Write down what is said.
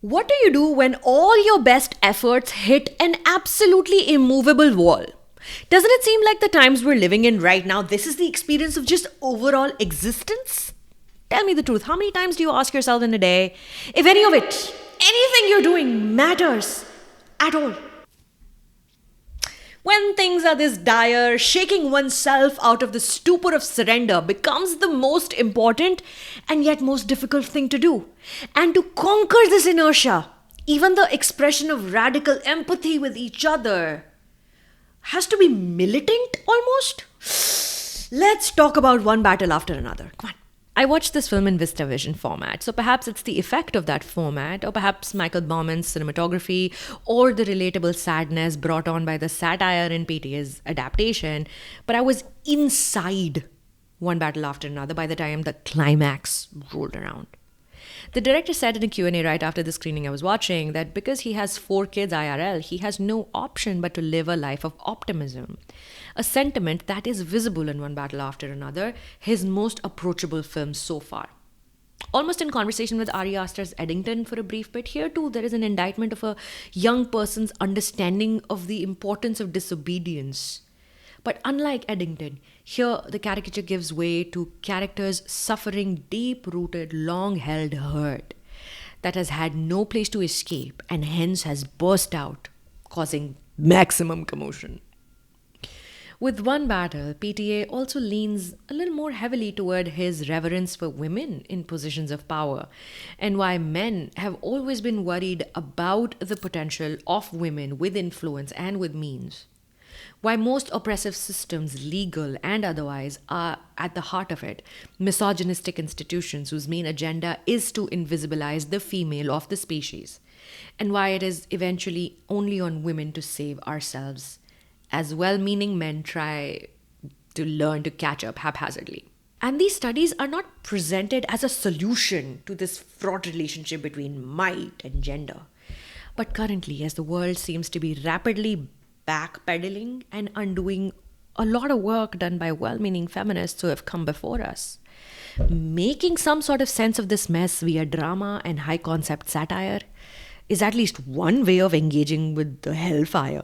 What do you do when all your best efforts hit an absolutely immovable wall? Doesn't it seem like the times we're living in right now, this is the experience of just overall existence? Tell me the truth. How many times do you ask yourself in a day if any of it, anything you're doing matters at all? When things are this dire, shaking oneself out of the stupor of surrender becomes the most important and yet most difficult thing to do. And to conquer this inertia, even the expression of radical empathy with each other has to be militant almost. Let's talk about one battle after another. Come on. I watched this film in VistaVision format, so perhaps it's the effect of that format, or perhaps Michael Bauman's cinematography, or the relatable sadness brought on by the satire in PTA's adaptation, but I was inside one battle after another by the time the climax rolled around. The director said in a Q&A right after the screening I was watching that because he has 4 kids IRL, he has no option but to live a life of optimism. A sentiment that is visible in One Battle After Another, his most approachable film so far. Almost in conversation with Ari Aster's Eddington for a brief bit, here too there is an indictment of a young person's understanding of the importance of disobedience. But unlike Eddington, here the caricature gives way to characters suffering deep-rooted, long-held hurt that has had no place to escape and hence has burst out, causing maximum commotion. With One Battle, PTA also leans a little more heavily toward his reverence for women in positions of power and why men have always been worried about the potential of women with influence and with means. Why most oppressive systems, legal and otherwise, are at the heart of it, misogynistic institutions whose main agenda is to invisibilize the female of the species, and why it is eventually only on women to save ourselves, as well-meaning men try to learn to catch up haphazardly. And these studies are not presented as a solution to this fraught relationship between might and gender. But currently, as the world seems to be rapidly backpedaling and undoing a lot of work done by well-meaning feminists who have come before us, making some sort of sense of this mess via drama and high-concept satire is at least one way of engaging with the hellfire.